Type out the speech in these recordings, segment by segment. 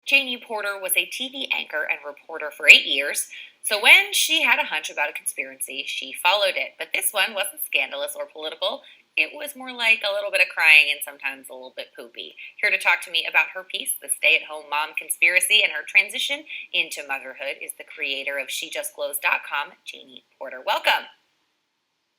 Janie Porter was a TV anchor and reporter for 8 years, so when she had a hunch about a conspiracy, she followed it. But this one wasn't scandalous or political. It was more like a little bit of crying and sometimes a little bit poopy. Here to talk to me about her piece, The Stay at Home Mom Conspiracy, and her transition into motherhood is the creator of SheJustGlows.com, Janie Porter. Welcome.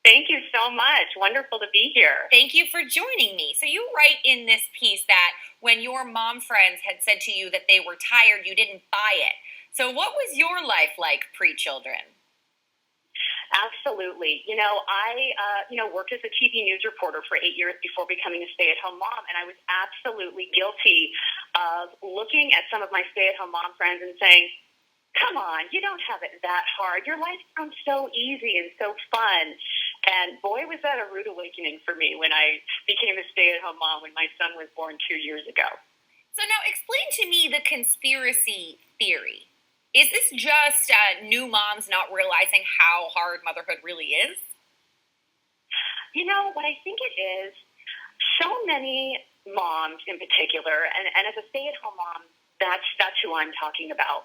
Thank you so much. Wonderful to be here. Thank you for joining me. So, you write in this piece that when your mom friends had said to you that they were tired, you didn't buy it. So, what was your life like pre-children? Absolutely. I worked as a TV news reporter for 8 years before becoming a stay-at-home mom, and I was absolutely guilty of looking at some of my stay-at-home mom friends and saying, come on, you don't have it that hard. Your life sounds so easy and so fun. And boy, was that a rude awakening for me when I became a stay-at-home mom when my son was born 2 years ago. So now explain to me the conspiracy theory. Is this just new moms not realizing how hard motherhood really is? You know, what I think it is, so many moms in particular, and as a stay-at-home mom, that's who I'm talking about.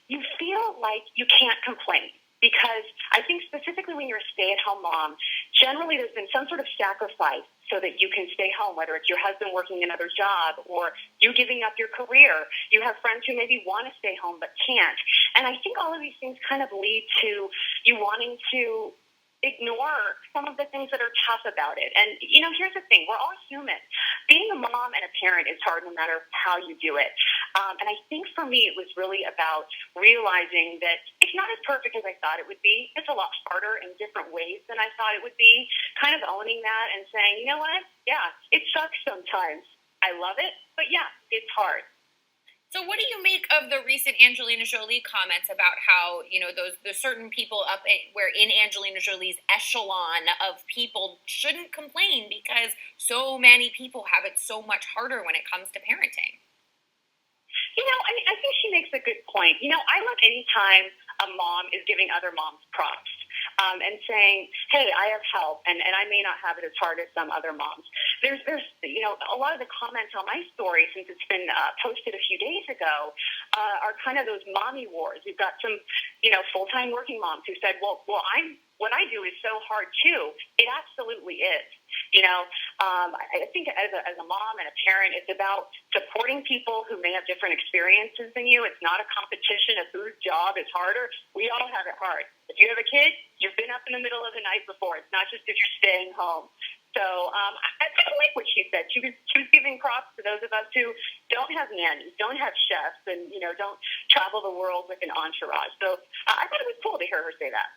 You feel like you can't complain because I think specifically when you're a stay-at-home mom, generally there's been some sort of sacrifice so that you can stay home, whether it's your husband working another job or you giving up your career. You have friends who maybe want to stay home but can't. And I think all of these things kind of lead to you wanting to ignore some of the things that are tough about it. And, here's the thing. We're all human. Being a mom and a parent is hard no matter how you do it. And I think for me, it was really about realizing that it's not as perfect as I thought it would be. It's a lot harder in different ways than I thought it would be. Kind of owning that and saying, you know what? Yeah, it sucks sometimes. I love it, but yeah, it's hard. So, what do you make of the recent Angelina Jolie comments about how there's certain people where in Angelina Jolie's echelon of people shouldn't complain because so many people have it so much harder when it comes to parenting? I think she makes a good point. I love any time a mom is giving other moms props and saying, hey, I have help, and I may not have it as hard as some other moms. There's a lot of the comments on my story, since it's been posted a few days ago, are kind of those mommy wars. We've got some, full-time working moms who said, well, what I do is so hard too. It absolutely is. I think as a mom and a parent, it's about supporting people who may have different experiences than you. It's not a competition of whose job is harder. We all have it hard. If you have a kid, you've been up in the middle of the night before. It's not just if you're staying home. So I kind of like what she said. She was giving props to those of us who don't have nannies, don't have chefs, and don't travel the world with an entourage. So I thought it was cool to hear her say that.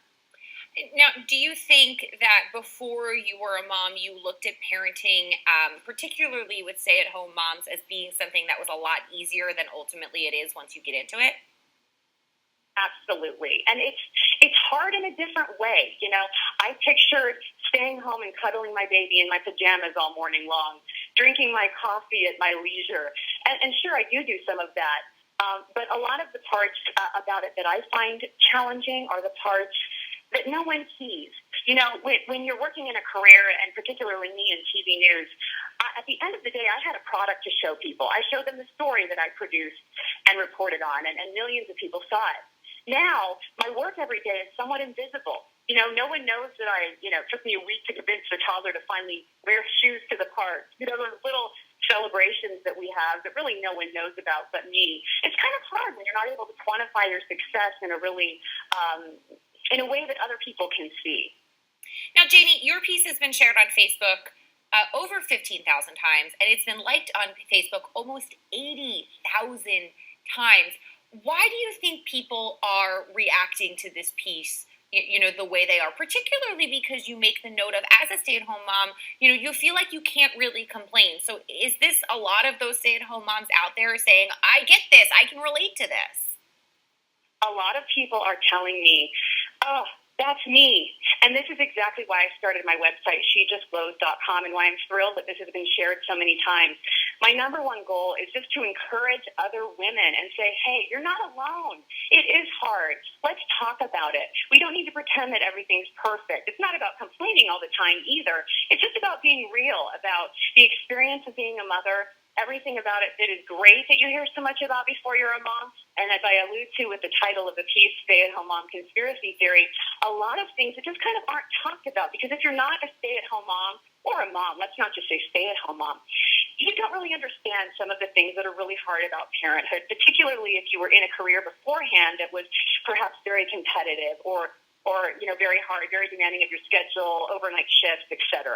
Now, do you think that before you were a mom, you looked at parenting, particularly with stay-at-home moms, as being something that was a lot easier than ultimately it is once you get into it? Absolutely. And it's hard in a different way. I pictured staying home and cuddling my baby in my pajamas all morning long, drinking my coffee at my leisure. And sure, I do some of that. But a lot of the parts about it that I find challenging are the parts that no one sees. When you're working in a career, and particularly me in TV news, at the end of the day, I had a product to show people. I showed them the story that I produced and reported on, and millions of people saw it. Now, my work every day is somewhat invisible. No one knows that it took me a week to convince the toddler to finally wear shoes to the park. Those little celebrations that we have that really no one knows about but me. It's kind of hard when you're not able to quantify your success in a really in a way that other people can see. Now, Janie, your piece has been shared on Facebook over 15,000 times, and it's been liked on Facebook almost 80,000 times. Why do you think people are reacting to this piece, the way they are, particularly because you make the note of, as a stay-at-home mom, you feel like you can't really complain. So is this a lot of those stay-at-home moms out there saying, I get this, I can relate to this? A lot of people are telling me, oh, that's me. And this is exactly why I started my website, SheJustGlows.com, and why I'm thrilled that this has been shared so many times. My number one goal is just to encourage other women and say, hey, you're not alone. It is hard. Let's talk about it. We don't need to pretend that everything's perfect. It's not about complaining all the time either. It's just about being real, about the experience of being a mother, everything about it is great that you hear so much about before you're a mom. And as I allude to with the title of the piece, Stay-at-Home Mom Conspiracy Theory, a lot of things that just kind of aren't talked about. Because if you're not a stay-at-home mom, or a mom, let's not just say stay-at-home mom, you don't really understand some of the things that are really hard about parenthood, particularly if you were in a career beforehand that was perhaps very competitive or very hard, very demanding of your schedule, overnight shifts, etc.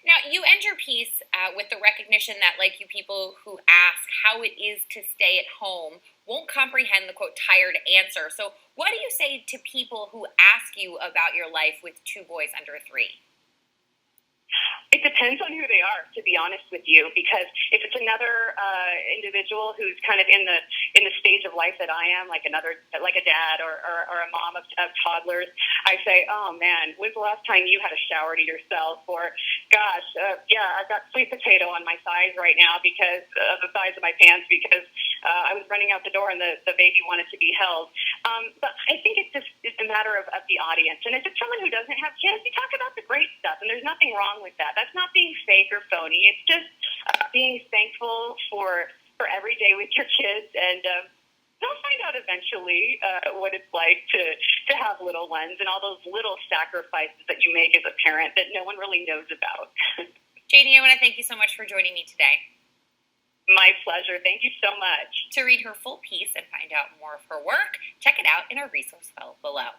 Now, you end your piece with the recognition that, like you people who ask how it is to stay at home, won't comprehend the, quote, tired answer. So what do you say to people who ask you about your life with 2 boys under 3? It depends on who they are, to be honest with you, because if it's another individual who's kind of in the stage of life that I am, like a dad or a mom of toddlers, I say, oh man, when's the last time you had a shower to yourself? Or, gosh, I've got sweet potato on my thighs right now because of the size of my pants because I was running out the door and the baby wanted to be held. But I think it's a matter of the audience. And if it's someone who doesn't have kids, we talk about the great stuff, and there's nothing wrong with that. That's not being fake or phony. It's just being thankful for every day with your kids, and they'll find out eventually what it's like to have little ones and all those little sacrifices that you make as a parent that no one really knows about. Janie, I want to thank you so much for joining me today. My pleasure. Thank you so much. To read her full piece and find out more of her work, check it out in our resource file below.